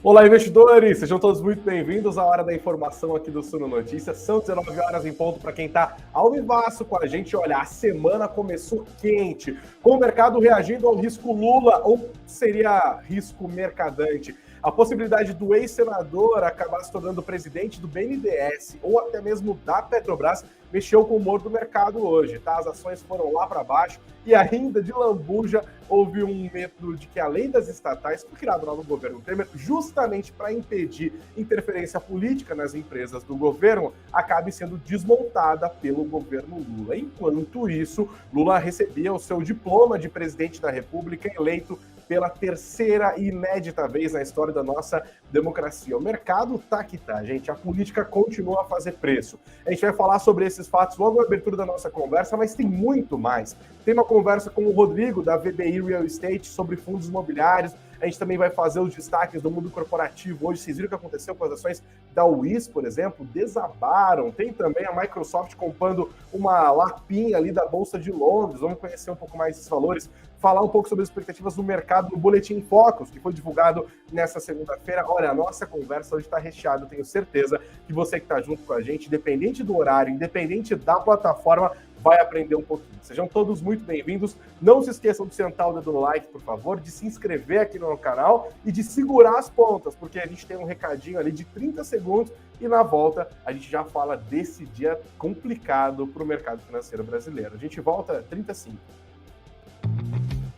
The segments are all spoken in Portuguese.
Olá, investidores! Sejam todos muito bem-vindos à Hora da Informação aqui do Suno Notícias. São 19 horas em ponto para quem está ao vivaço com a gente. Olha, a semana começou quente, com o mercado reagindo ao risco Lula, ou seria risco mercadante. A possibilidade do ex-senador acabar se tornando presidente do BNDES ou até mesmo da Petrobras mexeu com o humor do mercado hoje, tá? As ações foram lá para baixo e ainda de lambuja houve um método de que, além das estatais, foi criado lá no governo Temer, justamente para impedir interferência política nas empresas do governo, acabe sendo desmontada pelo governo Lula. Enquanto isso, Lula recebia o seu diploma de presidente da República, eleito pela terceira e inédita vez na história da nossa democracia. O mercado tá que tá, gente. A política continua a fazer preço. A gente vai falar sobre esses fatos logo na abertura da nossa conversa, mas tem muito mais. Tem uma conversa com o Rodrigo, da VBI Real Estate, sobre fundos imobiliários. A gente também vai fazer os destaques do mundo corporativo hoje. Vocês viram o que aconteceu com as ações da Wiz, por exemplo? Desabaram. Tem também a Microsoft comprando uma lapinha ali da Bolsa de Londres. Vamos conhecer um pouco mais esses valores. Falar um pouco sobre as expectativas do mercado no Boletim Focus, que foi divulgado nessa segunda-feira. Olha, a nossa conversa hoje está recheada. Eu tenho certeza que você que está junto com a gente, independente do horário, independente da plataforma, vai aprender um pouquinho. Sejam todos muito bem-vindos. Não se esqueçam de sentar o dedo no like, por favor, de se inscrever aqui no canal e de segurar as pontas, porque a gente tem um recadinho ali de 30 segundos e na volta a gente já fala desse dia complicado para o mercado financeiro brasileiro. A gente volta 35.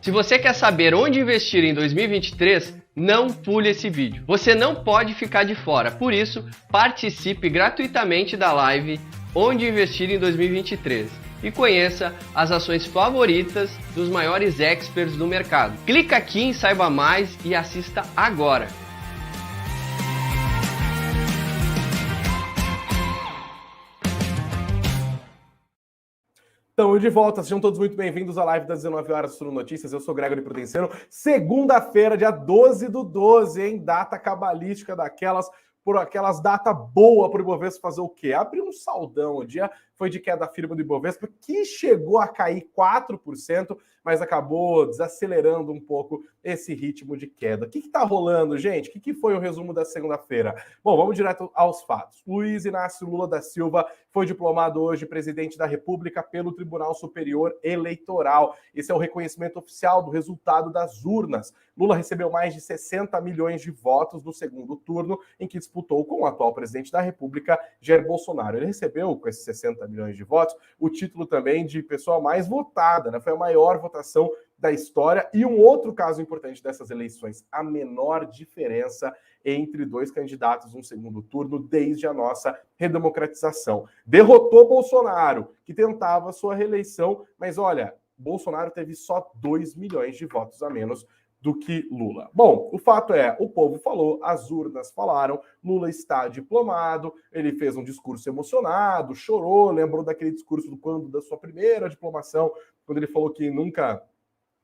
Se você quer saber onde investir em 2023, não pule esse vídeo. Você não pode ficar de fora. Por isso, participe gratuitamente da live Onde Investir em 2023 e conheça as ações favoritas dos maiores experts do mercado. Clica aqui em Saiba Mais e assista agora. Estamos de volta, sejam todos muito bem-vindos à live das 19 horas do Suno Notícias. Eu sou Gregory Prudenciano. Segunda-feira, dia 12/12, hein? Data cabalística daquelas, por aquelas data boa para o Ibovespa fazer o quê? Abrir um saldão. O dia foi de queda firme do Ibovespa, que chegou a cair 4%, mas acabou desacelerando um pouco esse ritmo de queda. O que está rolando, gente? O que foi o resumo da segunda-feira? Bom, vamos direto aos fatos. Luiz Inácio Lula da Silva foi diplomado hoje presidente da República pelo Tribunal Superior Eleitoral. Esse é o reconhecimento oficial do resultado das urnas. Lula recebeu mais de 60 milhões de votos no segundo turno, em que disputou com o atual presidente da República, Jair Bolsonaro. Ele recebeu, com esses 60 milhões de votos, o título também de pessoa mais votada, né? Foi a maior votação da história. E um outro caso importante dessas eleições, a menor diferença entre dois candidatos no segundo turno desde a nossa redemocratização. Derrotou Bolsonaro, que tentava sua reeleição, mas olha, Bolsonaro teve só 2 milhões de votos a menos do que Lula. Bom, o fato é, o povo falou, as urnas falaram, Lula está diplomado, ele fez um discurso emocionado, chorou, lembrou daquele discurso da sua primeira diplomação, quando ele falou que nunca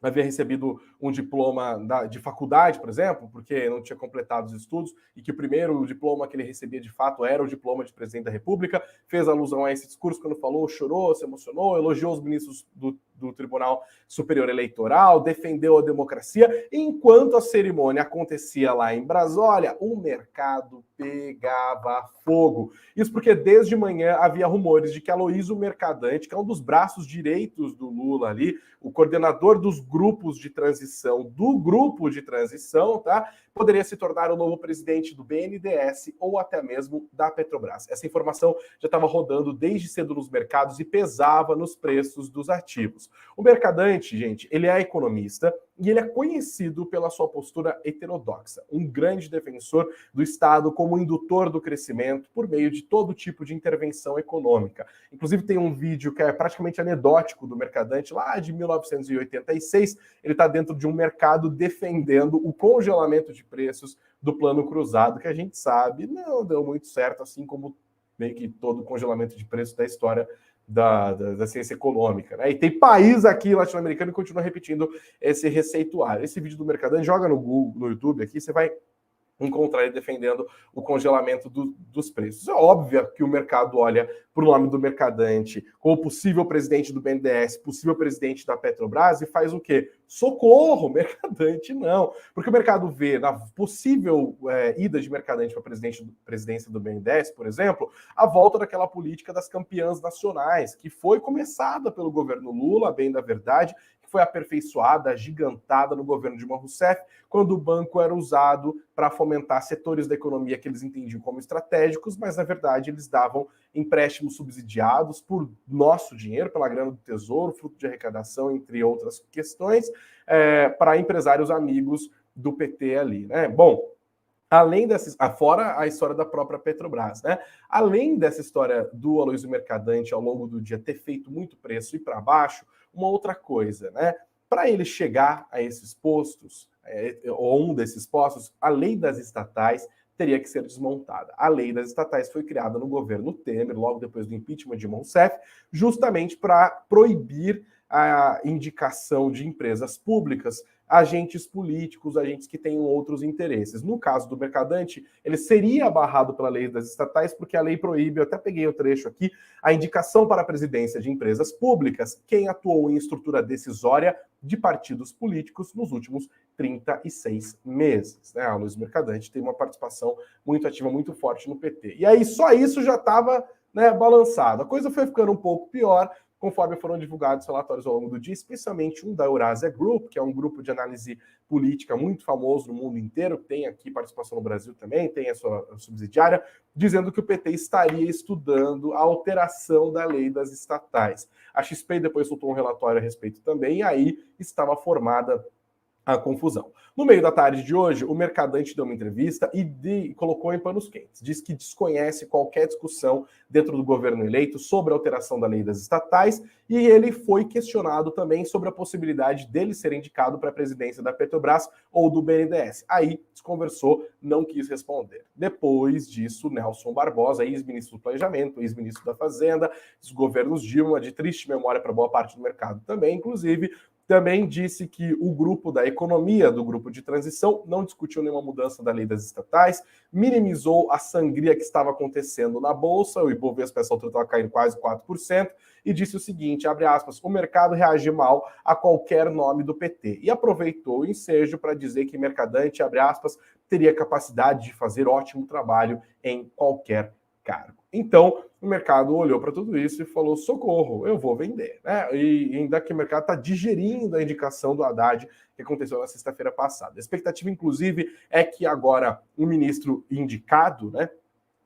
havia recebido um diploma de faculdade, por exemplo, porque não tinha completado os estudos, e que o primeiro diploma que ele recebia de fato era o diploma de presidente da República, fez alusão a esse discurso quando falou, chorou, se emocionou, elogiou os ministros do Tribunal Superior Eleitoral, defendeu a democracia. Enquanto a cerimônia acontecia lá em Brasília, o mercado pegava fogo. Isso porque desde manhã havia rumores de que Aloysio Mercadante, que é um dos braços direitos do Lula ali, o coordenador dos grupos de transição, do grupo de transição, tá? Poderia se tornar o novo presidente do BNDES ou até mesmo da Petrobras. Essa informação já estava rodando desde cedo nos mercados e pesava nos preços dos ativos. O Mercadante, gente, ele é economista e ele é conhecido pela sua postura heterodoxa, um grande defensor do Estado como indutor do crescimento por meio de todo tipo de intervenção econômica. Inclusive tem um vídeo que é praticamente anedótico do Mercadante, lá de 1986, ele está dentro de um mercado defendendo o congelamento de preços do Plano Cruzado, que a gente sabe não deu muito certo, assim como meio que todo o congelamento de preços da história da ciência econômica, né? E tem país aqui latino-americano que continua repetindo esse receituário. Esse vídeo do Mercadante, joga no Google, no YouTube aqui, você vai encontrar ele defendendo o congelamento dos preços. É óbvio que o mercado olha para o nome do Mercadante como possível presidente do BNDES, possível presidente da Petrobras e faz o quê? Socorro, Mercadante não. Porque o mercado vê na possível ida de Mercadante para a presidência do BNDES, por exemplo, a volta daquela política das campeãs nacionais, que foi começada pelo governo Lula, bem da verdade, foi aperfeiçoada, agigantada no governo Dilma Rousseff, quando o banco era usado para fomentar setores da economia que eles entendiam como estratégicos, mas na verdade eles davam empréstimos subsidiados por nosso dinheiro, pela grana do Tesouro, fruto de arrecadação, entre outras questões, para empresários amigos do PT ali, né? Bom, além dessa, fora a história da própria Petrobras, né? Além dessa história do Aloysio Mercadante ao longo do dia ter feito muito preço e para baixo, uma outra coisa, né? Para ele chegar a esses postos, ou um desses postos, a lei das estatais teria que ser desmontada. A lei das estatais foi criada no governo Temer, logo depois do impeachment de Dilma Rousseff, justamente para proibir a indicação de empresas públicas, agentes políticos, agentes que tenham outros interesses. No caso do Mercadante, ele seria barrado pela lei das estatais, porque a lei proíbe, eu até peguei o trecho aqui, a indicação para a presidência de empresas públicas, quem atuou em estrutura decisória de partidos políticos nos últimos 36 meses. Né? A Aloysio Mercadante tem uma participação muito ativa, muito forte no PT. E aí só isso já estava, né, balançado. A coisa foi ficando um pouco pior, conforme foram divulgados relatórios ao longo do dia, especialmente um da Eurasia Group, que é um grupo de análise política muito famoso no mundo inteiro, que tem aqui participação no Brasil também, tem a sua subsidiária, dizendo que o PT estaria estudando a alteração da lei das estatais. A XP depois soltou um relatório a respeito também, e aí estava formada a confusão. No meio da tarde de hoje, o Mercadante deu uma entrevista e colocou em panos quentes. Diz que desconhece qualquer discussão dentro do governo eleito sobre a alteração da lei das estatais e ele foi questionado também sobre a possibilidade dele ser indicado para a presidência da Petrobras ou do BNDES. Aí desconversou, não quis responder. Depois disso, Nelson Barbosa, ex-ministro do Planejamento, ex-ministro da Fazenda, dos governos Dilma, de triste memória para boa parte do mercado também, inclusive, também disse que o grupo da economia, do grupo de transição, não discutiu nenhuma mudança da lei das estatais, minimizou a sangria que estava acontecendo na Bolsa, o Ibovespa essa altura estava caindo quase 4%, e disse o seguinte, abre aspas, o mercado reage mal a qualquer nome do PT. E aproveitou o ensejo para dizer que Mercadante, abre aspas, teria capacidade de fazer ótimo trabalho em qualquer cargo. Então, o mercado olhou para tudo isso e falou, socorro, eu vou vender. Né? E ainda que o mercado está digerindo a indicação do Haddad que aconteceu na sexta-feira passada. A expectativa, inclusive, é que agora o ministro indicado, né,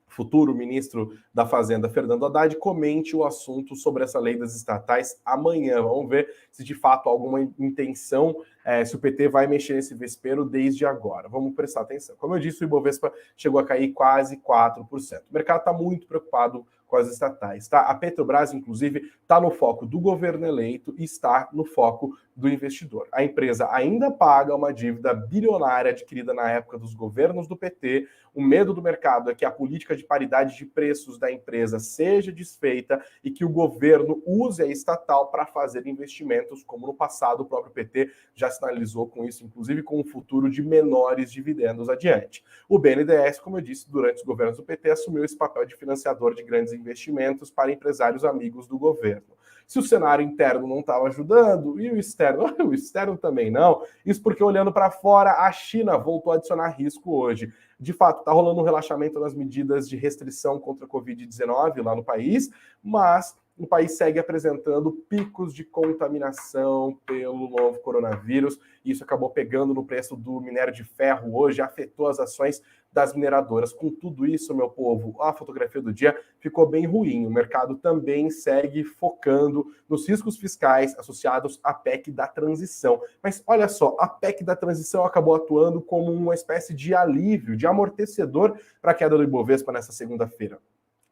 futuro ministro da Fazenda, Fernando Haddad, comente o assunto sobre essa lei das estatais amanhã. Vamos ver se de fato há alguma intenção, se o PT vai mexer nesse vespeiro desde agora. Vamos prestar atenção. Como eu disse, o Ibovespa chegou a cair quase 4%. O mercado está muito preocupado com as estatais. Tá? A Petrobras, inclusive, está no foco do governo eleito e está no foco do investidor. A empresa ainda paga uma dívida bilionária adquirida na época dos governos do PT. O medo do mercado é que a política de paridade de preços da empresa seja desfeita e que o governo use a estatal para fazer investimentos, como no passado o próprio PT já sinalizou com isso, inclusive com um futuro de menores dividendos adiante. O BNDES, como eu disse, durante os governos do PT, assumiu esse papel de financiador de grandes investimentos para empresários amigos do governo. Se o cenário interno não estava ajudando, e o externo também não, isso porque olhando para fora, a China voltou a adicionar risco hoje. De fato, está rolando um relaxamento nas medidas de restrição contra a Covid-19 lá no país, mas o país segue apresentando picos de contaminação pelo novo coronavírus. Isso acabou pegando no preço do minério de ferro hoje, afetou as ações das mineradoras. Com tudo isso, meu povo, a fotografia do dia ficou bem ruim. O mercado também segue focando nos riscos fiscais associados à PEC da transição. Mas olha só, a PEC da transição acabou atuando como uma espécie de alívio, de amortecedor para a queda do Ibovespa nessa segunda-feira.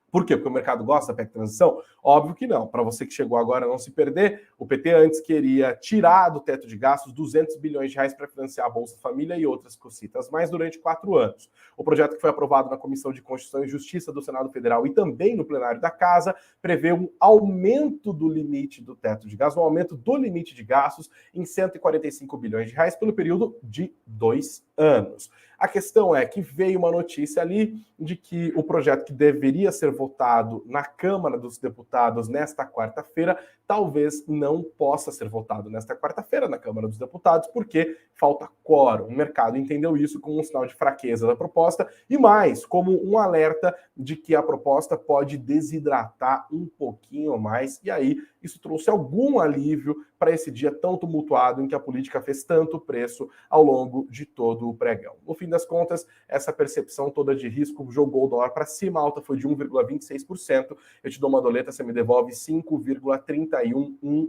Por quê? Porque o mercado gosta da PEC transição? Óbvio que não. Para você que chegou agora não se perder, o PT antes queria tirar do teto de gastos 200 bilhões de reais para financiar a Bolsa Família e outras cositas, mas durante 4 anos. O projeto que foi aprovado na Comissão de Constituição e Justiça do Senado Federal e também no plenário da Casa prevê um aumento do limite do teto de gastos, um aumento do limite de gastos em 145 bilhões de reais pelo período de 2 anos. A questão é que veio uma notícia ali de que o projeto que deveria ser votado na Câmara dos Deputados nesta quarta-feira talvez não possa ser votado nesta quarta-feira na Câmara dos Deputados, porque falta quórum. O mercado entendeu isso como um sinal de fraqueza da proposta e mais, como um alerta de que a proposta pode desidratar um pouquinho mais, e aí isso trouxe algum alívio para esse dia tão tumultuado em que a política fez tanto preço ao longo de todo o pregão. No fim das contas, essa percepção toda de risco jogou o dólar para cima, a alta foi de 1,26%. Eu te dou uma doleta, você me devolve 5,3116, R$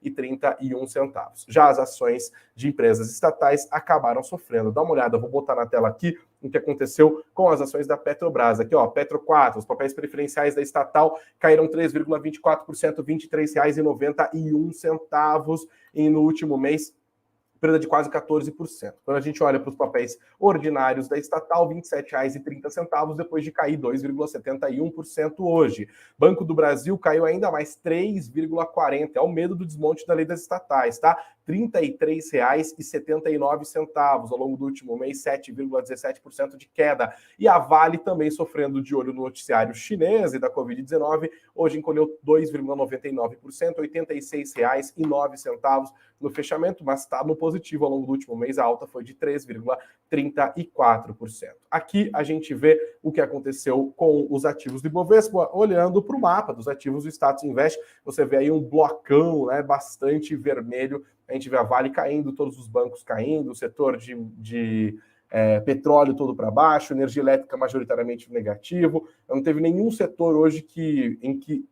5,31. Já as ações de empresas estatais acabaram sofrendo. Dá uma olhada, eu vou botar na tela aqui o que aconteceu com as ações da Petrobras. Aqui, ó, Petro 4, os papéis preferenciais da estatal caíram 3,24%, R$ 23,91, e no último mês, perda de quase 14%. Quando a gente olha para os papéis ordinários da estatal, R$ 27,30, depois de cair 2,71% hoje. Banco do Brasil caiu ainda mais 3,40%. É o medo do desmonte da lei das estatais, tá? R$ 33,79 ao longo do último mês, 7,17% de queda. E a Vale também sofrendo de olho no noticiário chinês e da Covid-19, hoje encolheu 2,99%, R$ 86,09 no fechamento, mas está no positivo ao longo do último mês, a alta foi de 3,34%. Aqui a gente vê o que aconteceu com os ativos do Ibovespa, olhando para o mapa dos ativos do Status Invest, você vê aí um blocão, né, bastante vermelho. A gente vê a Vale caindo, todos os bancos caindo, o setor de petróleo todo para baixo, energia elétrica majoritariamente negativo. Não teve nenhum setor hoje em que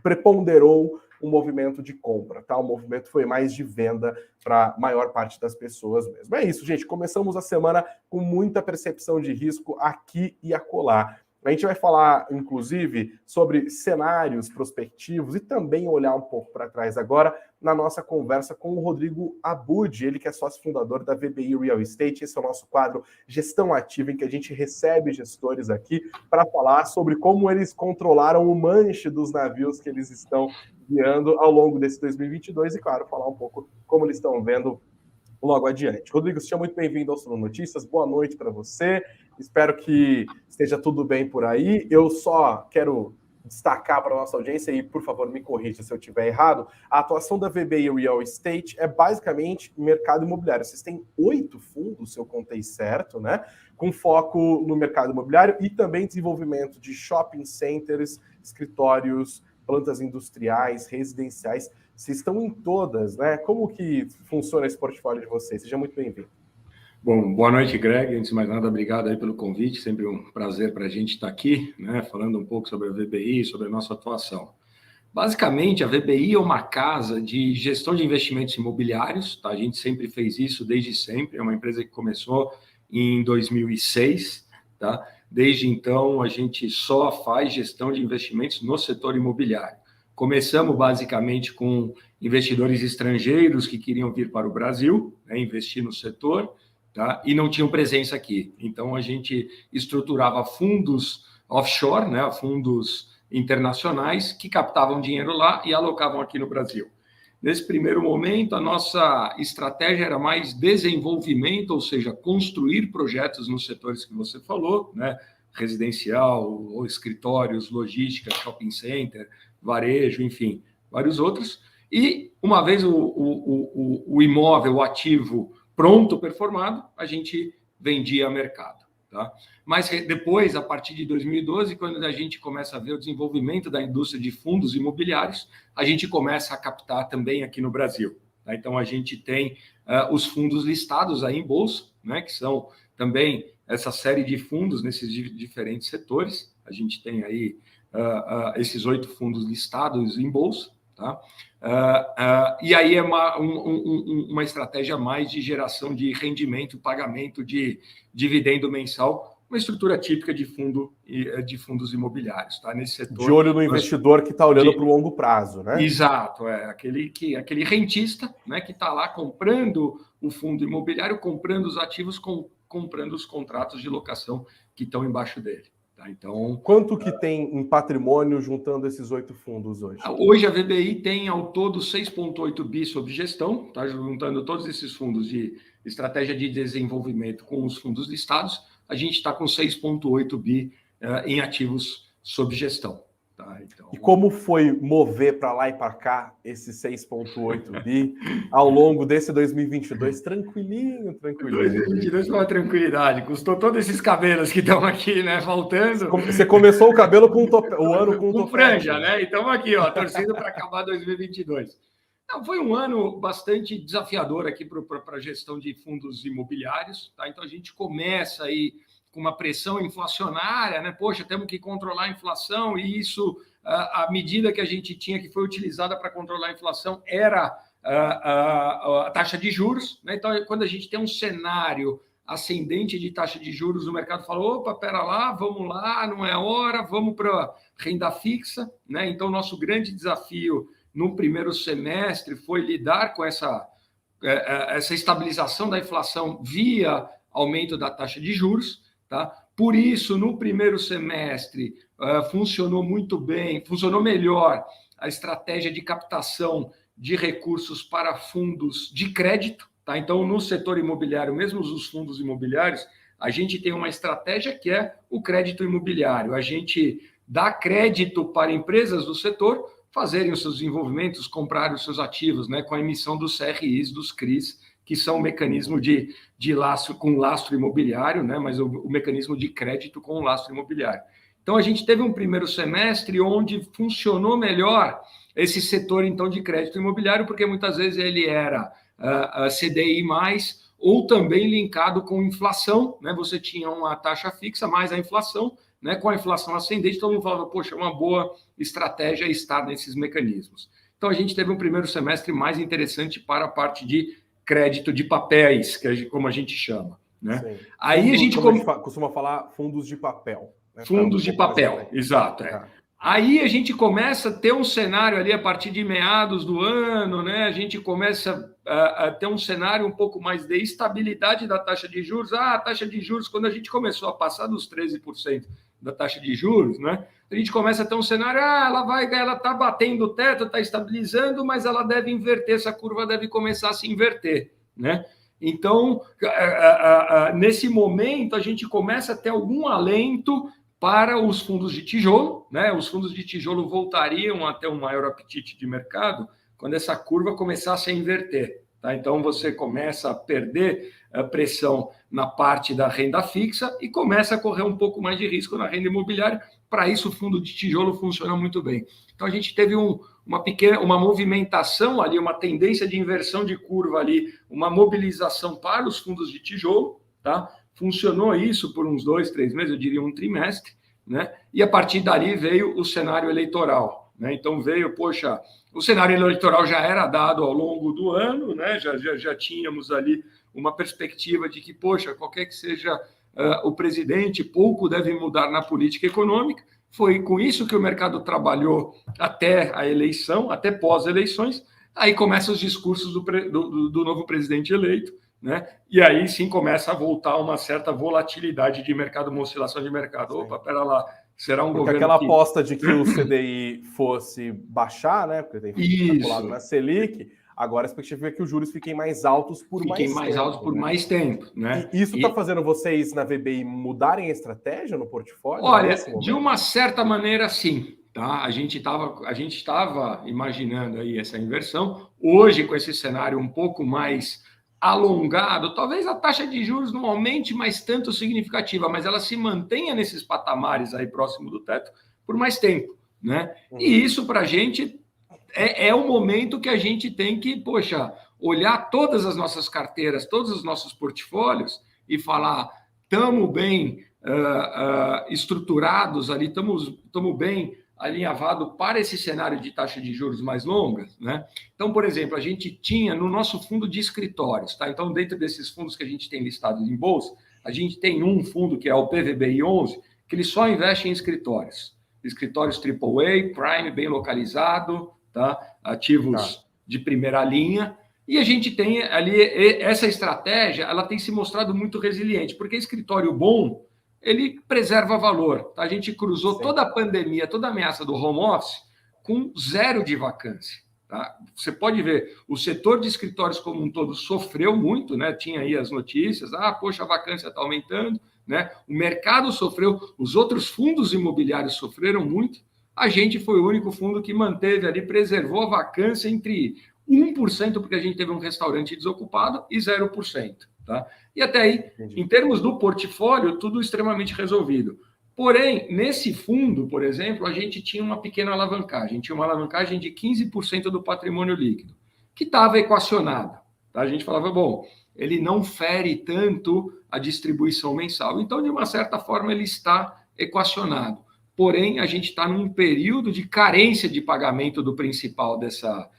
preponderou um movimento de compra, tá? O movimento foi mais de venda para a maior parte das pessoas mesmo. É isso, gente. Começamos a semana com muita percepção de risco aqui e acolá. A gente vai falar, inclusive, sobre cenários prospectivos e também olhar um pouco para trás agora na nossa conversa com o Rodrigo Abud, ele que é sócio fundador da VBI Real Estate. Esse é o nosso quadro Gestão Ativa, em que a gente recebe gestores aqui para falar sobre como eles controlaram o manche dos navios que eles estão guiando ao longo desse 2022 e, claro, falar um pouco como eles estão vendo logo adiante. Rodrigo, seja muito bem-vindo ao Suno Notícias. Boa noite para você. Espero que esteja tudo bem por aí. Eu só quero destacar para a nossa audiência, e por favor me corrija se eu estiver errado, a atuação da VBI Real Estate é basicamente mercado imobiliário. Vocês têm 8 fundos, se eu contei certo, né? Com foco no mercado imobiliário e também desenvolvimento de shopping centers, escritórios, plantas industriais, residenciais. Vocês estão em todas, né? Como que funciona esse portfólio de vocês? Seja muito bem-vindo. Bom, boa noite, Greg. Antes de mais nada, obrigado aí pelo convite. Sempre um prazer para a gente estar aqui, né? Falando um pouco sobre a VBI, sobre a nossa atuação. Basicamente, a VBI é uma casa de gestão de investimentos imobiliários, tá? A gente sempre fez isso desde sempre. É uma empresa que começou em 2006, tá? Desde então, a gente só faz gestão de investimentos no setor imobiliário. Começamos basicamente com investidores estrangeiros que queriam vir para o Brasil, né, investir no setor, tá, e não tinham presença aqui. Então, a gente estruturava fundos offshore, né, fundos internacionais que captavam dinheiro lá e alocavam aqui no Brasil. Nesse primeiro momento, a nossa estratégia era mais desenvolvimento, ou seja, construir projetos nos setores que você falou, né, residencial, ou escritórios, logística, shopping center, varejo, enfim, vários outros. E uma vez o imóvel, o ativo pronto, performado, a gente vendia a mercado. Tá? Mas depois, a partir de 2012, quando a gente começa a ver o desenvolvimento da indústria de fundos imobiliários, a gente começa a captar também aqui no Brasil. Tá? Então, a gente tem os fundos listados aí em bolsa, né, que são também essa série de fundos nesses diferentes setores. A gente tem aí esses 8 fundos listados em bolsa. Tá? E aí é uma estratégia mais de geração de rendimento, pagamento de dividendo mensal, uma estrutura típica de fundos imobiliários. Tá? Nesse setor, de olho no investidor que está olhando para o longo prazo, né? Exato, aquele rentista, né, que está lá comprando o fundo imobiliário, comprando os ativos, comprando os contratos de locação que estão embaixo dele. Tá? Então, quanto que tem em patrimônio juntando esses 8 fundos hoje? Hoje a VBI tem ao todo 6,8 bi sob gestão, tá? Juntando todos esses fundos de estratégia de desenvolvimento com os fundos listados, a gente está com 6,8 bi em ativos sob gestão. Tá, então... E como foi mover para lá e para cá esse 6,8 bi ao longo desse 2022? Tranquilinho. 2022 foi uma tranquilidade. Custou todos esses cabelos que estão aqui, né? Faltando. Você começou o cabelo com o ano com franja, né? E estamos aqui, ó, torcendo para acabar 2022. Não, foi um ano bastante desafiador aqui para a gestão de fundos imobiliários. Tá? Então, a gente começa aí com uma pressão inflacionária, né? Poxa, temos que controlar a inflação, e isso, a medida que a gente tinha, que foi utilizada para controlar a inflação, era a taxa de juros, né? Então, quando a gente tem um cenário ascendente de taxa de juros, o mercado fala, opa, pera lá, vamos lá, não é hora, vamos para renda fixa, né? Então, nosso grande desafio no primeiro semestre foi lidar com essa estabilização da inflação via aumento da taxa de juros. Tá? Por isso, no primeiro semestre, funcionou muito bem, funcionou melhor a estratégia de captação de recursos para fundos de crédito. Tá? Então, no setor imobiliário, mesmo os fundos imobiliários, a gente tem uma estratégia que é o crédito imobiliário. A gente dá crédito para empresas do setor fazerem os seus desenvolvimentos, comprarem os seus ativos, né, com a emissão dos CRIs, dos CRIs, que são um mecanismo de lastro com lastro imobiliário, né, mas o mecanismo de crédito com lastro imobiliário. Então, a gente teve um primeiro semestre onde funcionou melhor esse setor, então, de crédito imobiliário, porque muitas vezes ele era CDI+, ou também linkado com inflação, né? Você tinha uma taxa fixa mais a inflação, né? Com a inflação ascendente, todo mundo falava, poxa, é uma boa estratégia estar nesses mecanismos. Então, a gente teve um primeiro semestre mais interessante para a parte de crédito de papéis, como a gente chama, né? Sim. Aí a gente costuma falar fundos de papel. Né? Fundos de papel, exato. Aí a gente começa a ter um cenário ali a partir de meados do ano, né? A gente começa a ter um cenário um pouco mais de estabilidade da taxa de juros. A taxa de juros, quando a gente começou a passar dos 13% da taxa de juros, né? A gente começa a ter um cenário, ela está batendo o teto, está estabilizando, mas ela deve inverter, essa curva deve começar a se inverter, né? Então, nesse momento, a gente começa a ter algum alento para os fundos de tijolo, né? Os fundos de tijolo voltariam a ter um maior apetite de mercado quando essa curva começasse a inverter. Tá? Então, você começa a perder a pressão na parte da renda fixa e começa a correr um pouco mais de risco na renda imobiliária. Para isso, o fundo de tijolo funciona muito bem. Então, a gente teve uma movimentação ali, uma tendência de inversão de curva ali, uma mobilização para os fundos de tijolo, tá? Funcionou isso por uns 2, 3 meses, eu diria um trimestre, né? E a partir dali veio o cenário eleitoral, né? Então veio, poxa, o cenário eleitoral já era dado ao longo do ano, né? Já tínhamos ali uma perspectiva de que, poxa, qualquer que seja o presidente, pouco deve mudar na política econômica. Foi com isso que o mercado trabalhou até a eleição, até pós-eleições. Aí começam os discursos do novo presidente eleito, né? E aí sim começa a voltar uma certa volatilidade de mercado, uma oscilação de mercado. Sim. Opa, pera lá, será um porque governo aquela aposta de que o CDI fosse baixar, né? Porque tem calculado na Selic, agora a expectativa é que os juros fiquem mais altos por mais tempo. Né? E isso está fazendo vocês na VBI mudarem a estratégia no portfólio? Olha, de uma certa maneira, sim. Tá? A gente estava imaginando aí essa inversão. Hoje, com esse cenário um pouco mais alongado, talvez a taxa de juros não aumente mais tanto significativa, mas ela se mantenha nesses patamares aí próximo do teto por mais tempo, né? E isso para a gente é o momento que a gente tem que, poxa, olhar todas as nossas carteiras, todos os nossos portfólios e falar, estamos bem estruturados ali, estamos bem alinhavado para esse cenário de taxa de juros mais longas, né? Então, por exemplo, a gente tinha no nosso fundo de escritórios, tá? Então, dentro desses fundos que a gente tem listados em bolsa, a gente tem um fundo que é o PVBI 11, que ele só investe em escritórios AAA, Prime, bem localizado, tá? Ativos de primeira linha. E a gente tem ali essa estratégia, ela tem se mostrado muito resiliente, porque escritório bom, ele preserva valor. Tá? A gente cruzou toda a pandemia, toda a ameaça do home office com 0 de vacância. Tá? Você pode ver, o setor de escritórios como um todo sofreu muito, né? Tinha aí as notícias, poxa, a vacância está aumentando, né? O mercado sofreu, os outros fundos imobiliários sofreram muito. A gente foi o único fundo que manteve ali, preservou a vacância entre 1%, porque a gente teve um restaurante desocupado, e 0%. Tá? E até aí, Entendi. em termos do portfólio, tudo extremamente resolvido. Porém, nesse fundo, por exemplo, a gente tinha uma pequena alavancagem. Tinha uma alavancagem de 15% do patrimônio líquido, que estava equacionada. Tá? A gente falava, bom, ele não fere tanto a distribuição mensal. Então, de uma certa forma, ele está equacionado. Porém, a gente está num período de carência de pagamento do principal dessa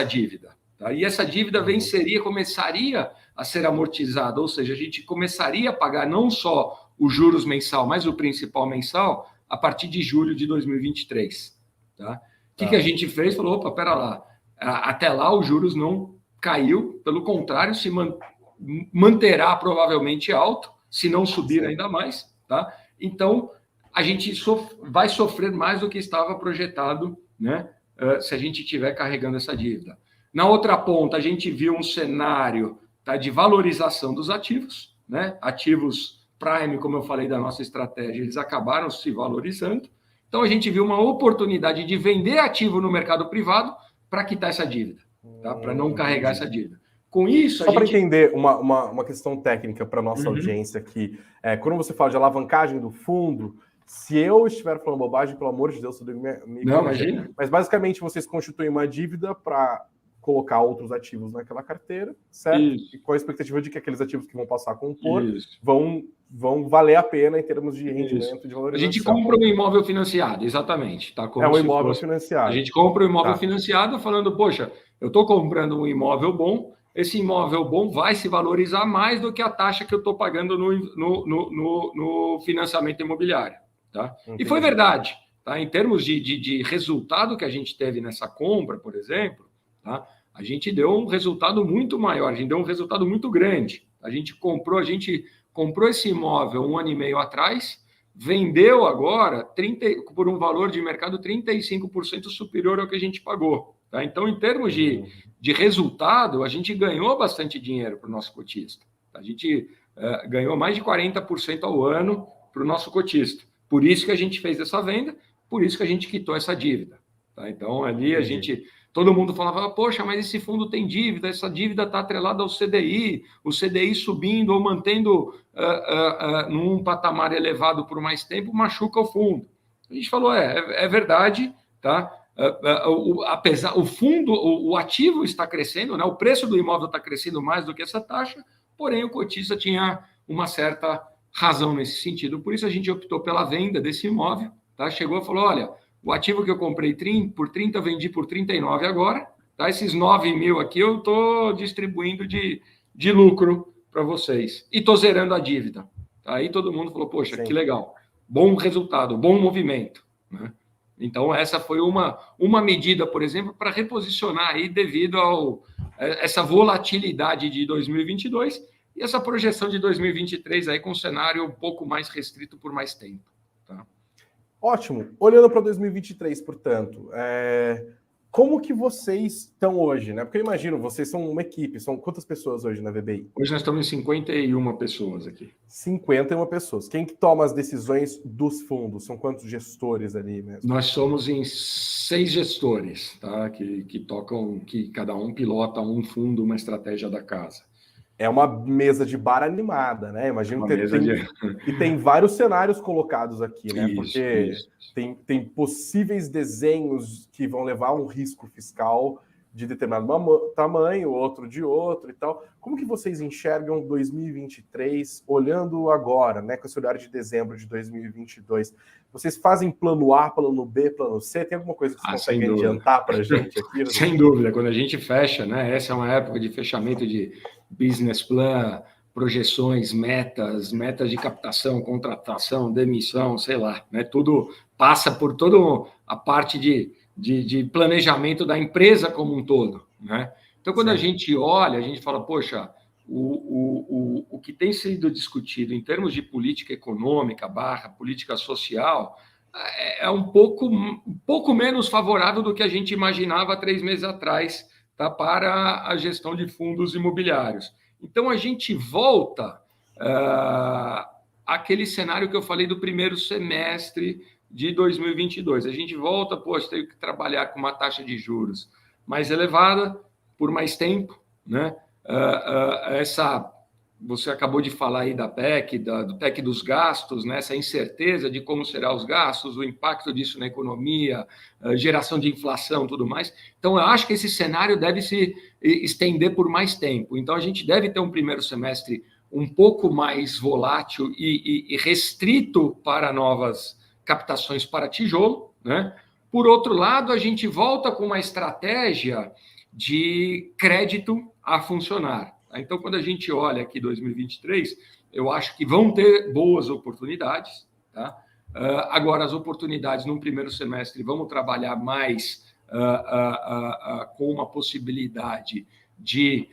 dívida. Tá? E essa dívida começaria a ser amortizada, ou seja, a gente começaria a pagar não só os juros mensal, mas o principal mensal, a partir de julho de 2023. Tá? O que a gente fez? Falou, opa, pera lá, até lá os juros não caiu, pelo contrário, se manterá provavelmente alto, se não subir ainda mais. Tá? Então, a gente vai sofrer mais do que estava projetado, né, se a gente estiver carregando essa dívida. Na outra ponta, a gente viu um cenário, tá, de valorização dos ativos, né? Ativos prime, como eu falei da nossa estratégia, eles acabaram se valorizando. Então, a gente viu uma oportunidade de vender ativo no mercado privado para quitar essa dívida, tá? Para não carregar essa dívida. Com isso, só para entender uma questão técnica para a nossa audiência aqui, quando você fala de alavancagem do fundo, se eu estiver falando bobagem, pelo amor de Deus, tudo não, imagina. Mas basicamente vocês constituem uma dívida para colocar outros ativos naquela carteira, certo? Isso. E com a expectativa de que aqueles ativos que vão passar a compor vão valer a pena em termos de rendimento e de valorização. A gente compra um imóvel financiado, exatamente. Tá? Como um imóvel financiado. A gente compra um imóvel financiado falando, poxa, eu estou comprando um imóvel bom, esse imóvel bom vai se valorizar mais do que a taxa que eu estou pagando no financiamento imobiliário. Tá? E foi verdade. Tá? Em termos de resultado que a gente teve nessa compra, por exemplo, tá? A gente deu um resultado muito maior, a gente deu um resultado muito grande. A gente comprou esse imóvel 1 ano e meio atrás, vendeu agora por um valor de mercado 35% superior ao que a gente pagou. Tá? Então, em termos de resultado, a gente ganhou bastante dinheiro para o nosso cotista. A gente ganhou mais de 40% ao ano para o nosso cotista. Por isso que a gente fez essa venda, por isso que a gente quitou essa dívida. Tá? Então, ali todo mundo falava, poxa, mas esse fundo tem dívida, essa dívida está atrelada ao CDI, o CDI subindo ou mantendo num patamar elevado por mais tempo, machuca o fundo. A gente falou, é verdade, tá? Apesar o fundo, o ativo está crescendo, né? O preço do imóvel está crescendo mais do que essa taxa, porém o cotista tinha uma certa razão nesse sentido. Por isso a gente optou pela venda desse imóvel, tá? Chegou e falou, olha, o ativo que eu comprei por 30, vendi por 39 agora, tá? Esses 9 mil aqui eu estou distribuindo de lucro para vocês. E estou zerando a dívida. Tá? Aí todo mundo falou, poxa, que legal. Bom resultado, bom movimento. Né? Então, essa foi uma medida, por exemplo, para reposicionar aí devido essa volatilidade de 2022 e essa projeção de 2023 aí com um cenário um pouco mais restrito por mais tempo. Tá? Ótimo. Olhando para 2023, portanto, como que vocês estão hoje, né? Porque eu imagino, vocês são uma equipe, são quantas pessoas hoje na VBI? Hoje nós estamos em 51 pessoas aqui. 51 pessoas. Quem que toma as decisões dos fundos? São quantos gestores ali mesmo? Nós somos em 6 gestores, tá? Que tocam, que cada um pilota um fundo, uma estratégia da casa. É uma mesa de bar animada, né? Imagino que tem vários cenários colocados aqui, né? Porque tem possíveis desenhos que vão levar a um risco fiscal de determinado tamanho, outro de outro e tal. Como que vocês enxergam 2023, olhando agora, né? Com esse olhar de dezembro de 2022? Vocês fazem plano A, plano B, plano C? Tem alguma coisa que vocês conseguem adiantar para a gente aqui? Sem dúvida. Quando a gente fecha, né? Essa é uma época de fechamento de business plan, projeções, metas de captação, contratação, demissão, sei lá, né? Tudo passa por toda a parte de planejamento da empresa como um todo, né? Então, quando a gente olha, a gente fala, poxa, o que tem sido discutido em termos de política econômica / política social, é um pouco menos favorável do que a gente imaginava 3 meses atrás, tá, para a gestão de fundos imobiliários. Então, a gente volta àquele cenário que eu falei do primeiro semestre de 2022. A gente volta, tem que trabalhar com uma taxa de juros mais elevada por mais tempo, né? Você acabou de falar aí da PEC, do PEC dos gastos, né? Essa incerteza de como serão os gastos, o impacto disso na economia, geração de inflação, tudo mais. Então, eu acho que esse cenário deve se estender por mais tempo. Então, a gente deve ter um primeiro semestre um pouco mais volátil e restrito para novas captações para tijolo, né? Por outro lado, a gente volta com uma estratégia de crédito a funcionar. Então, quando a gente olha aqui 2023, eu acho que vão ter boas oportunidades. Tá? Agora, as oportunidades no primeiro semestre, vamos trabalhar mais com uma possibilidade de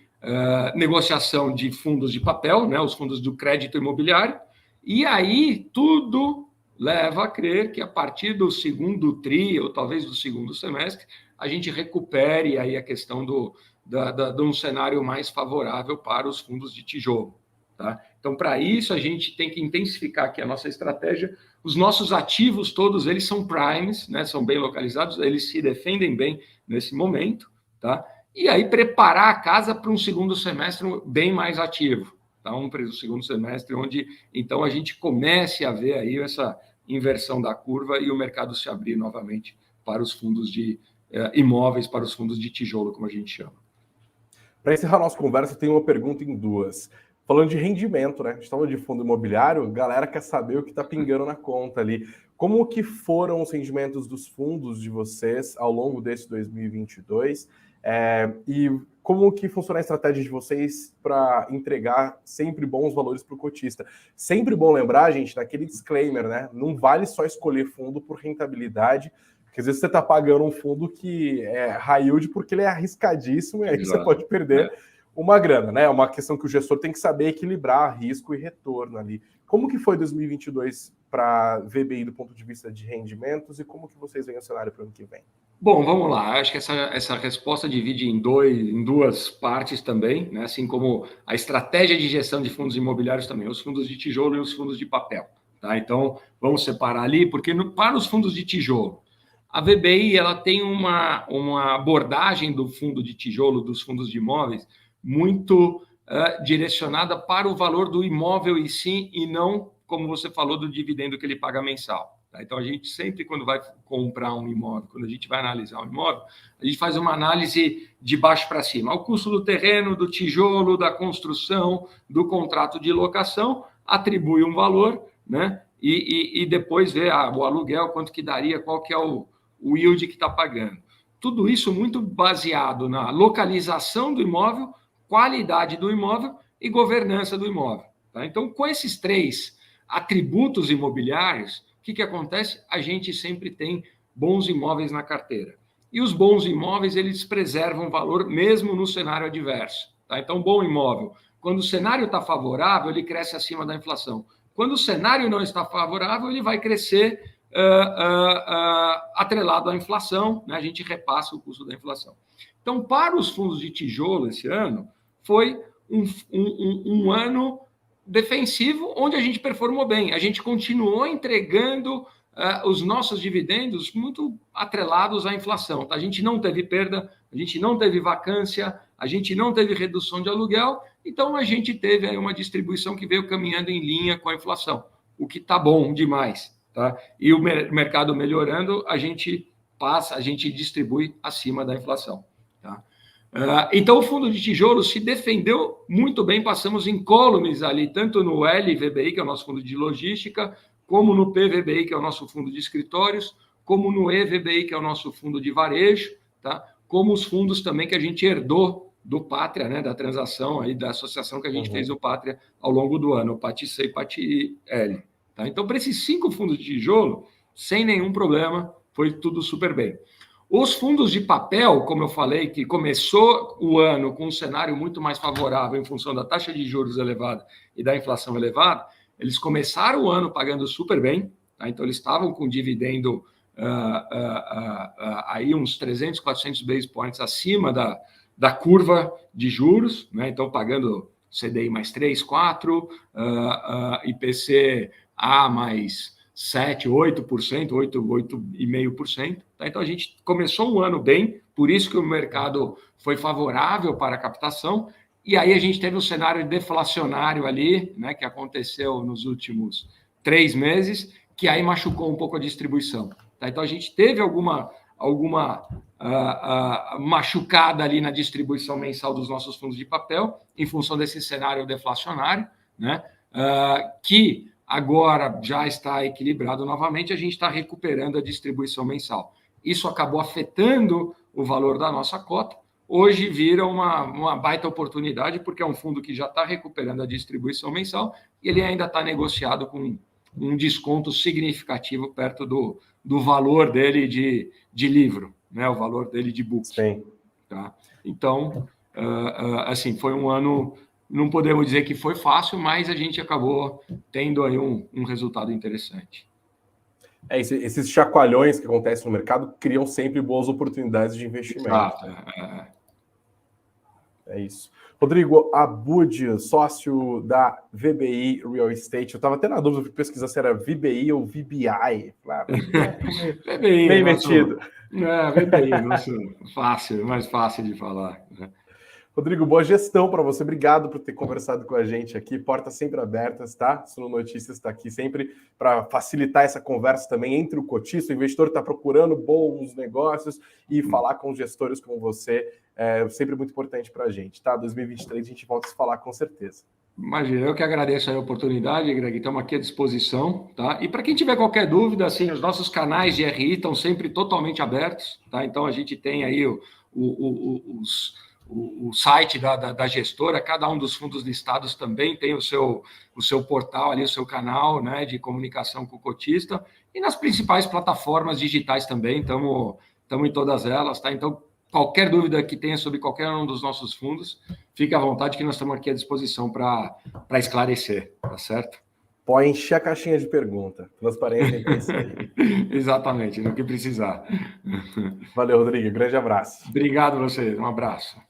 negociação de fundos de papel, né? Os fundos do crédito imobiliário, e aí tudo leva a crer que a partir do segundo tri, ou talvez do segundo semestre, a gente recupere aí a questão de um cenário mais favorável para os fundos de tijolo. Tá? Então, para isso, a gente tem que intensificar aqui a nossa estratégia. Os nossos ativos, todos eles são primes, né? São bem localizados, eles se defendem bem nesse momento. Tá? E aí, preparar a casa para um segundo semestre bem mais ativo. Tá? Um segundo semestre onde, então, a gente comece a ver aí essa inversão da curva e o mercado se abrir novamente para os fundos de imóveis, para os fundos de tijolo, como a gente chama. Para encerrar a nossa conversa, eu tenho uma pergunta em duas. Falando de rendimento, né? A gente estava de fundo imobiliário, a galera quer saber o que está pingando na conta ali. Como que foram os rendimentos dos fundos de vocês ao longo desse 2022? E como que funciona a estratégia de vocês para entregar sempre bons valores para o cotista? Sempre bom lembrar, gente, daquele disclaimer, né? Não vale só escolher fundo por rentabilidade, porque às vezes você está pagando um fundo que é high yield porque ele é arriscadíssimo e aí você pode perder uma grana, né? É uma questão que o gestor tem que saber equilibrar risco e retorno ali. Como que foi 2022 para VBI do ponto de vista de rendimentos e como que vocês veem o cenário para o ano que vem? Bom, vamos lá. Acho que essa resposta divide em duas partes também, né? Assim como a estratégia de gestão de fundos imobiliários também, os fundos de tijolo e os fundos de papel. Tá? Então, vamos separar ali, porque para os fundos de tijolo, a VBI ela tem uma abordagem do fundo de tijolo, dos fundos de imóveis, muito direcionada para o valor do imóvel em si e não, como você falou, do dividendo que ele paga mensal. Tá? Então, a gente sempre, quando vai comprar um imóvel, quando a gente vai analisar um imóvel, a gente faz uma análise de baixo para cima. O custo do terreno, do tijolo, da construção, do contrato de locação, atribui um valor, né? E depois vê o aluguel, quanto que daria, qual que é o yield que está pagando. Tudo isso muito baseado na localização do imóvel, qualidade do imóvel e governança do imóvel. Tá? Então, com esses 3 atributos imobiliários, o que acontece? A gente sempre tem bons imóveis na carteira. E os bons imóveis, eles preservam valor mesmo no cenário adverso. Tá? Então, bom imóvel, quando o cenário está favorável, ele cresce acima da inflação. Quando o cenário não está favorável, ele vai crescer atrelado à inflação, né? A gente repassa o custo da inflação. Então, para os fundos de tijolo esse ano, foi um ano defensivo, onde a gente performou bem. A gente continuou entregando os nossos dividendos muito atrelados à inflação. Tá? A gente não teve perda, a gente não teve vacância, a gente não teve redução de aluguel, então a gente teve aí uma distribuição que veio caminhando em linha com a inflação, o que está bom demais. Tá? E o mercado melhorando, a gente distribui acima da inflação. Tá? Então, o fundo de tijolo se defendeu muito bem, passamos incólumes ali, tanto no LVBI, que é o nosso fundo de logística, como no PVBI, que é o nosso fundo de escritórios, como no EVBI, que é o nosso fundo de varejo, tá? Como os fundos também que a gente herdou do Pátria, né? Da transação, aí, da associação que a gente fez do Pátria ao longo do ano, o PATI-C e PATI-L. Tá? Então, para esses 5 fundos de tijolo, sem nenhum problema, foi tudo super bem. Os fundos de papel, como eu falei, que começou o ano com um cenário muito mais favorável em função da taxa de juros elevada e da inflação elevada, eles começaram o ano pagando super bem, Tá? Então, eles estavam com dividendo aí uns 300, 400 basis points acima da curva de juros, né? Então, pagando CDI mais 3, 4, IPCA mais 7, 8%, 8,5%. Tá? Então, a gente começou um ano bem, por isso que o mercado foi favorável para a captação, e aí a gente teve um cenário deflacionário ali, né, que aconteceu nos últimos 3 meses, que aí machucou um pouco a distribuição. Tá? Então, a gente teve alguma machucada ali na distribuição mensal dos nossos fundos de papel, em função desse cenário deflacionário, né? Que agora já está equilibrado novamente, a gente está recuperando a distribuição mensal. Isso acabou afetando o valor da nossa cota. Hoje vira uma baita oportunidade, porque é um fundo que já está recuperando a distribuição mensal e ele ainda está negociado com um desconto significativo perto do valor dele de livro, né? O valor dele de book. Sim. Tá? Então, assim, foi um ano, não podemos dizer que foi fácil, mas a gente acabou tendo aí um resultado interessante. Esses chacoalhões que acontecem no mercado criam sempre boas oportunidades de investimento. Exato. É isso. Rodrigo Abud, sócio da VBI Real Estate. Eu estava até na dúvida de pesquisar se era VBI ou VBI. Claro, VBI, bem metido. VBI, mais fácil de falar. Rodrigo, boa gestão para você. Obrigado por ter conversado com a gente aqui. Portas sempre abertas, tá? Suno Notícias está aqui sempre para facilitar essa conversa também entre o cotista, o investidor está procurando bons negócios e falar com gestores como você é sempre muito importante para a gente, tá? 2023 a gente volta a se falar com certeza. Imagina, eu que agradeço a oportunidade, Greg, estamos aqui à disposição, tá? E para quem tiver qualquer dúvida, assim, os nossos canais de RI estão sempre totalmente abertos, tá? Então a gente tem aí o site da gestora, cada um dos fundos listados também tem o seu portal ali, o seu canal, né, de comunicação com o cotista, e nas principais plataformas digitais também, estamos em todas elas, tá? Então, qualquer dúvida que tenha sobre qualquer um dos nossos fundos, fique à vontade que nós estamos aqui à disposição para esclarecer, tá certo? Pode encher a caixinha de pergunta. Transparência é isso aí. Exatamente, no que precisar. Valeu, Rodrigo. Grande abraço. Obrigado a vocês. Um abraço.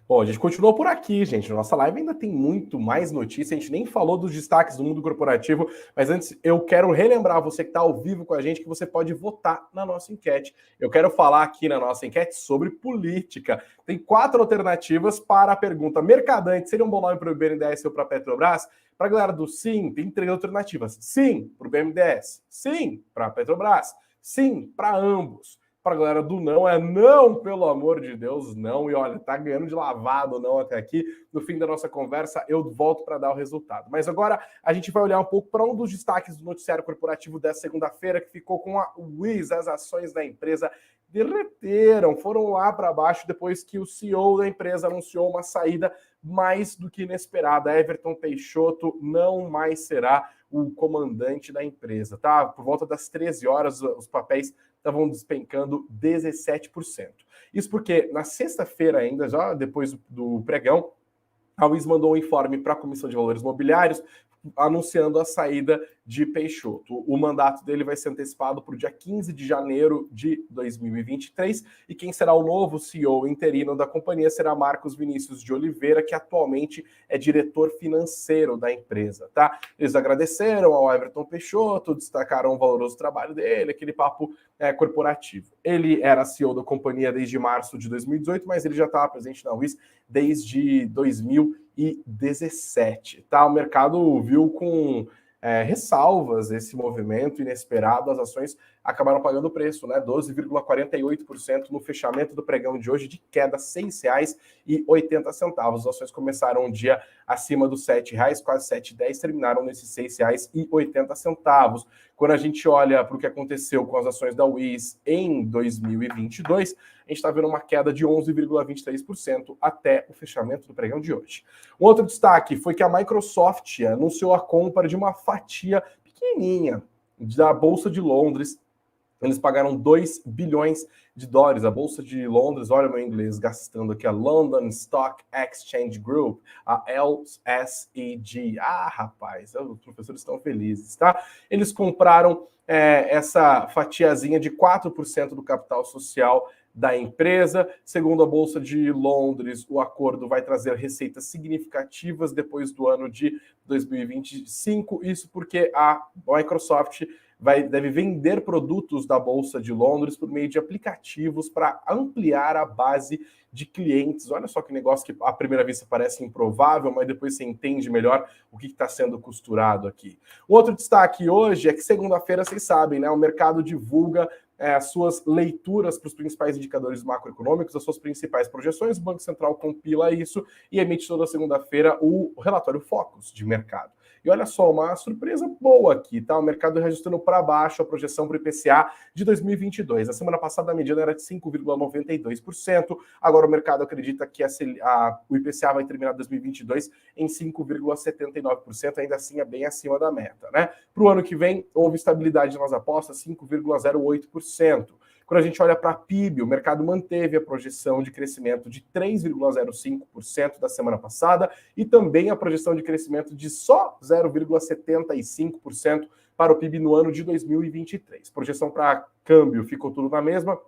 Bom, a gente continuou por aqui, gente. Nossa live ainda tem muito mais notícia. A gente nem falou dos destaques do mundo corporativo, mas antes eu quero relembrar você que está ao vivo com a gente que você pode votar na nossa enquete. Eu quero falar aqui na nossa enquete sobre política. Tem 4 alternativas para a pergunta: Mercadante seria um bom nome para o BNDES ou para a Petrobras? Para a galera do sim, tem 3 alternativas. Sim para o BNDES, sim para a Petrobras, sim para ambos. Para a galera do não, é não, pelo amor de Deus, não. E olha, tá ganhando de lavado não até aqui. No fim da nossa conversa, eu volto para dar o resultado. Mas agora a gente vai olhar um pouco para um dos destaques do noticiário corporativo dessa segunda-feira, que ficou com a Wiz. As ações da empresa derreteram, foram lá para baixo depois que o CEO da empresa anunciou uma saída mais do que inesperada. Everton Peixoto não mais será o comandante da empresa, tá? Por volta das 13 horas, os papéis estavam despencando 17%. Isso porque na sexta-feira ainda, já depois do pregão, a Wiz mandou um informe para a Comissão de Valores Mobiliários anunciando a saída de Peixoto. O mandato dele vai ser antecipado para o dia 15 de janeiro de 2023 e quem será o novo CEO interino da companhia será Marcos Vinícius de Oliveira, que atualmente é diretor financeiro da empresa, tá? Eles agradeceram ao Everton Peixoto, destacaram o valoroso trabalho dele, aquele papo corporativo. Ele era CEO da companhia desde março de 2018, mas ele já estava presente na Wiz desde 2017, tá? O mercado viu com ressalvas esse movimento inesperado, as ações acabaram pagando o preço, né? 12,48% no fechamento do pregão de hoje, de queda R$ 6,80. As ações começaram um dia acima dos R$ 7,00, quase R$ 7,10, terminaram nesses R$ 6,80. Quando a gente olha para o que aconteceu com as ações da Wiz em 2022, a gente está vendo uma queda de 11,23% até o fechamento do pregão de hoje. Um outro destaque foi que a Microsoft anunciou a compra de uma fatia pequenininha da Bolsa de Londres Eles pagaram 2 bilhões de dólares. A Bolsa de Londres, olha meu inglês, gastando aqui a London Stock Exchange Group, a LSEG. Ah, rapaz, os professores estão felizes, tá? Eles compraram essa fatiazinha de 4% do capital social da empresa. Segundo a Bolsa de Londres, o acordo vai trazer receitas significativas depois do ano de 2025. Isso porque a Microsoft deve vender produtos da Bolsa de Londres por meio de aplicativos para ampliar a base de clientes. Olha só que negócio que à primeira vista parece improvável, mas depois você entende melhor o que está sendo costurado aqui. O outro destaque hoje é que segunda-feira, vocês sabem, né? O mercado divulga as suas leituras para os principais indicadores macroeconômicos, as suas principais projeções. O Banco Central compila isso e emite toda segunda-feira o relatório Focus de mercado. E olha só, uma surpresa boa aqui, tá? O mercado reajustando para baixo a projeção para o IPCA de 2022. Na semana passada a mediana era de 5,92%. Agora o mercado acredita que o IPCA vai terminar 2022 em 5,79%, ainda assim é bem acima da meta, né? Para o ano que vem, houve estabilidade nas apostas, 5,08%. Quando a gente olha para a PIB, o mercado manteve a projeção de crescimento de 3,05% da semana passada e também a projeção de crescimento de só 0,75% para o PIB no ano de 2023. Projeção para câmbio ficou tudo na mesma, R$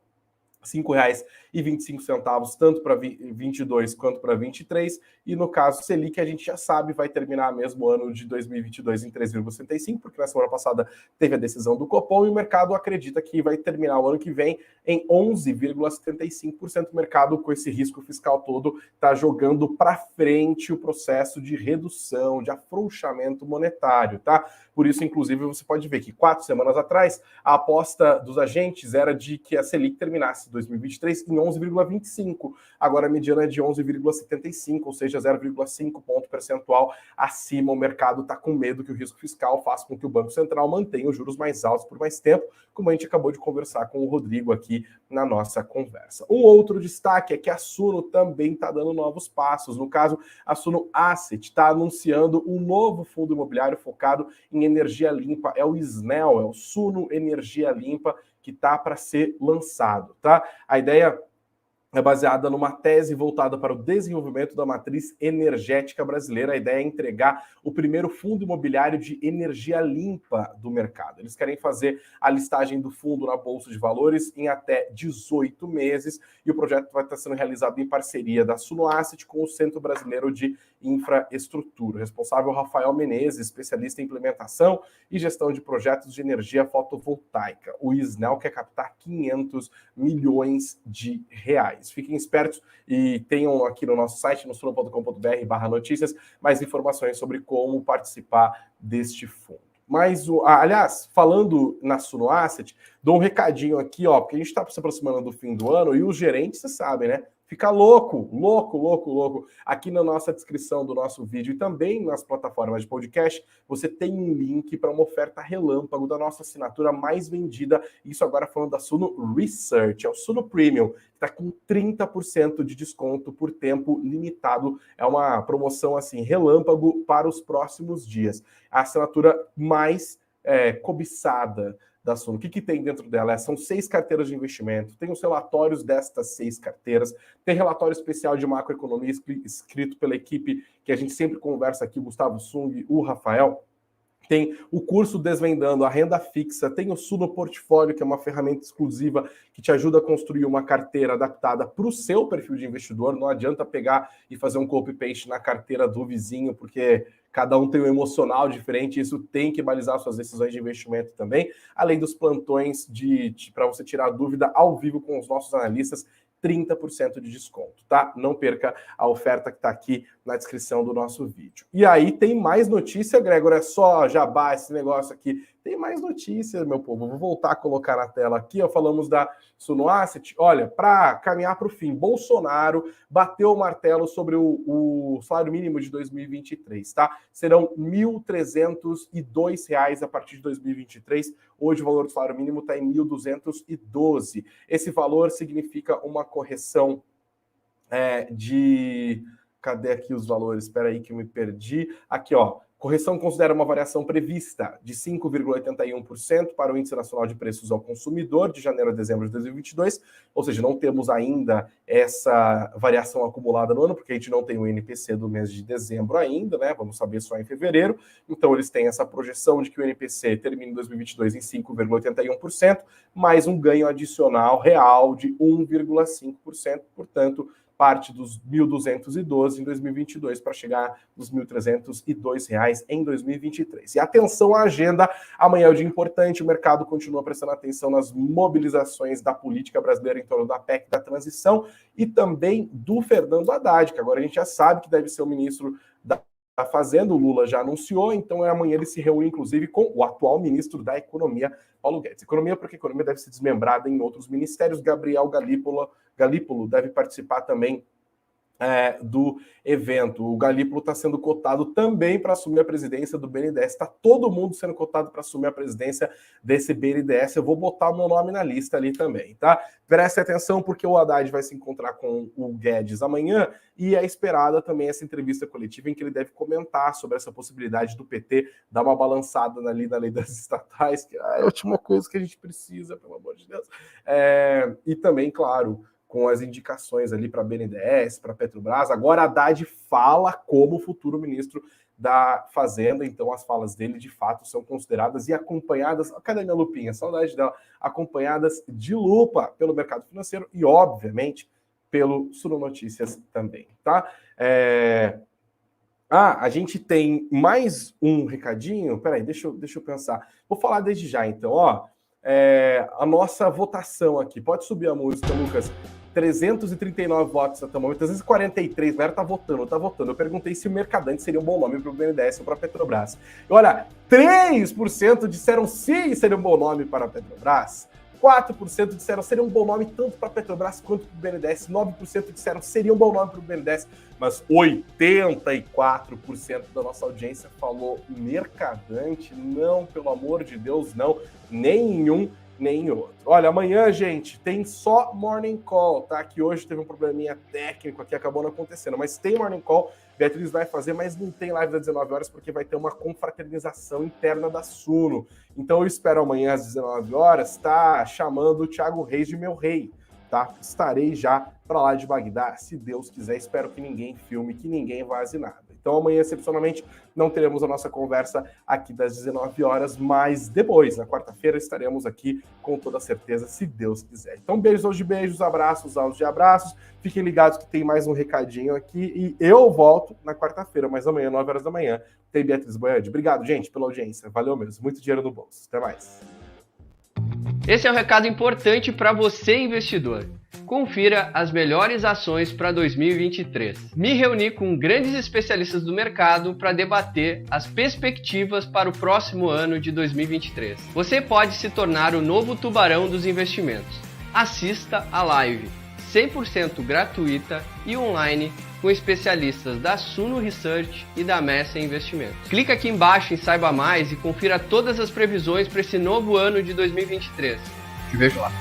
5,25, tanto para 22 quanto para 23, e no caso Selic, a gente já sabe, vai terminar mesmo o ano de 2022 em 3,65, porque na semana passada teve a decisão do Copom, e o mercado acredita que vai terminar o ano que vem em 11,75%. O mercado, com esse risco fiscal todo, está jogando para frente o processo de redução, de afrouxamento monetário, tá? Por isso, inclusive, você pode ver que 4 semanas atrás, a aposta dos agentes era de que a Selic terminasse 2023 em 11,25. Agora a mediana é de 11,75, ou seja, 0,5 ponto percentual acima. O mercado está com medo que o risco fiscal faça com que o Banco Central mantenha os juros mais altos por mais tempo, como a gente acabou de conversar com o Rodrigo aqui na nossa conversa. Um outro destaque é que a Suno também está dando novos passos. No caso, a Suno Asset está anunciando um novo fundo imobiliário focado em energia limpa. É o SNEL, é o Suno Energia Limpa, que está para ser lançado, tá? A ideia é baseada numa tese voltada para o desenvolvimento da matriz energética brasileira. A ideia é entregar o primeiro fundo imobiliário de energia limpa do mercado. Eles querem fazer a listagem do fundo na Bolsa de Valores em até 18 meses, e o projeto vai estar sendo realizado em parceria da Suno Asset com o Centro Brasileiro de Infraestrutura. O responsável, Rafael Menezes, especialista em implementação e gestão de projetos de energia fotovoltaica. O SNEL quer captar 500 milhões de reais. Fiquem espertos e tenham aqui no nosso site, no suno.com.br/notícias, mais informações sobre como participar deste fundo. Mas, aliás, falando na Suno Asset, dou um recadinho aqui, ó, porque a gente está se aproximando do fim do ano e os gerentes, você sabe, né? Fica louco. Aqui na nossa descrição do nosso vídeo e também nas plataformas de podcast, você tem um link para uma oferta relâmpago da nossa assinatura mais vendida. Isso agora falando da Suno Research, é o Suno Premium, que está com 30% de desconto por tempo limitado. É uma promoção assim relâmpago para os próximos dias. A assinatura mais cobiçada da Suno. O que tem dentro dela? São 6 carteiras de investimento, tem os relatórios destas 6 carteiras, tem relatório especial de macroeconomia escrito pela equipe que a gente sempre conversa aqui, Gustavo Sung, o Rafael. Tem o curso Desvendando a Renda Fixa, tem o Suno Portfólio, que é uma ferramenta exclusiva que te ajuda a construir uma carteira adaptada para o seu perfil de investidor. Não adianta pegar e fazer um copy-paste na carteira do vizinho, porque cada um tem um emocional diferente, isso tem que balizar suas decisões de investimento também. Além dos plantões para você tirar dúvida ao vivo com os nossos analistas, 30% de desconto, tá? Não perca a oferta que está aqui na descrição do nosso vídeo. E aí tem mais notícia, Gregor, é só jabá esse negócio aqui. Tem mais notícia, meu povo. Vou voltar a colocar na tela aqui, ó. Falamos da Suno Asset. Olha, para caminhar para o fim, Bolsonaro bateu o martelo sobre o salário mínimo de 2023, tá? Serão R$ 1.302 a partir de 2023. Hoje o valor do salário mínimo está em 1.212. Esse valor significa uma correção de... Cadê aqui os valores? Espera aí que eu me perdi. Aqui, ó. Correção considera uma variação prevista de 5,81% para o Índice Nacional de Preços ao Consumidor de janeiro a dezembro de 2022, ou seja, não temos ainda essa variação acumulada no ano, porque a gente não tem o INPC do mês de dezembro ainda, né? Vamos saber só em fevereiro. Então, eles têm essa projeção de que o INPC termine em 2022 em 5,81%, mais um ganho adicional real de 1,5%, portanto, parte dos 1.212 em 2022 para chegar nos R$ 1.302 em 2023. E atenção à agenda, amanhã é um dia importante, o mercado continua prestando atenção nas mobilizações da política brasileira em torno da PEC da transição e também do Fernando Haddad, que agora a gente já sabe que deve ser o ministro da Fazenda, o Lula já anunciou, então amanhã ele se reúne, inclusive, com o atual ministro da Economia, Paulo Guedes. Economia, porque a economia deve ser desmembrada em outros ministérios. Gabriel Galípolo deve participar também do evento. O Galípolo está sendo cotado também para assumir a presidência do BNDES. Está todo mundo sendo cotado para assumir a presidência desse BNDES. Eu vou botar o meu nome na lista ali também, tá? Preste atenção, porque o Haddad vai se encontrar com o Guedes amanhã e é esperada também essa entrevista coletiva em que ele deve comentar sobre essa possibilidade do PT dar uma balançada ali na lei das estatais, que é a última coisa que a gente precisa, pelo amor de Deus. E também, claro, com as indicações ali para a BNDES, para a Petrobras. Agora Haddad fala como futuro ministro da Fazenda, então as falas dele de fato são consideradas e acompanhadas, cadê minha lupinha? Saudade dela, acompanhadas de lupa pelo mercado financeiro e, obviamente, pelo Suno Notícias também, tá? A gente tem mais um recadinho, peraí, deixa eu pensar. Vou falar desde já, então, a nossa votação aqui. Pode subir a música, Lucas. 339 votos até o momento, 343, a galera tá votando. Eu perguntei se o Mercadante seria um bom nome para o BNDES ou para a Petrobras. E olha, 3% disseram sim, seria um bom nome para a Petrobras. 4% disseram seria um bom nome tanto para a Petrobras quanto para o BNDES. 9% disseram seria um bom nome para o BNDES. Mas 84% da nossa audiência falou Mercadante. Não, pelo amor de Deus, não. Nenhum, nem outro. Olha, amanhã, gente, tem só Morning Call, tá? Que hoje teve um probleminha técnico aqui, acabou não acontecendo. Mas tem Morning Call, Beatriz vai fazer, mas não tem live das 19 horas, porque vai ter uma confraternização interna da Suno. Então eu espero amanhã às 19 horas, tá? Chamando o Thiago Reis de meu rei, tá? Estarei já para lá de Bagdá, se Deus quiser. Espero que ninguém filme, que ninguém vaze nada. Então amanhã, excepcionalmente, não teremos a nossa conversa aqui das 19 horas, mas depois, na quarta-feira, estaremos aqui com toda certeza, se Deus quiser. Então beijos aos de beijos, abraços aos de abraços. Fiquem ligados que tem mais um recadinho aqui e eu volto na quarta-feira, mas amanhã, 9 horas da manhã, tem Beatriz Boiade. Obrigado, gente, pela audiência. Valeu mesmo. Muito dinheiro no bolso. Até mais. Esse é um recado importante para você, investidor. Confira as melhores ações para 2023. Me reuni com grandes especialistas do mercado para debater as perspectivas para o próximo ano de 2023. Você pode se tornar o novo tubarão dos investimentos. Assista a live 100% gratuita e online com especialistas da Suno Research e da Messa Investimentos. Clica aqui embaixo em Saiba Mais e confira todas as previsões para esse novo ano de 2023. Te vejo lá.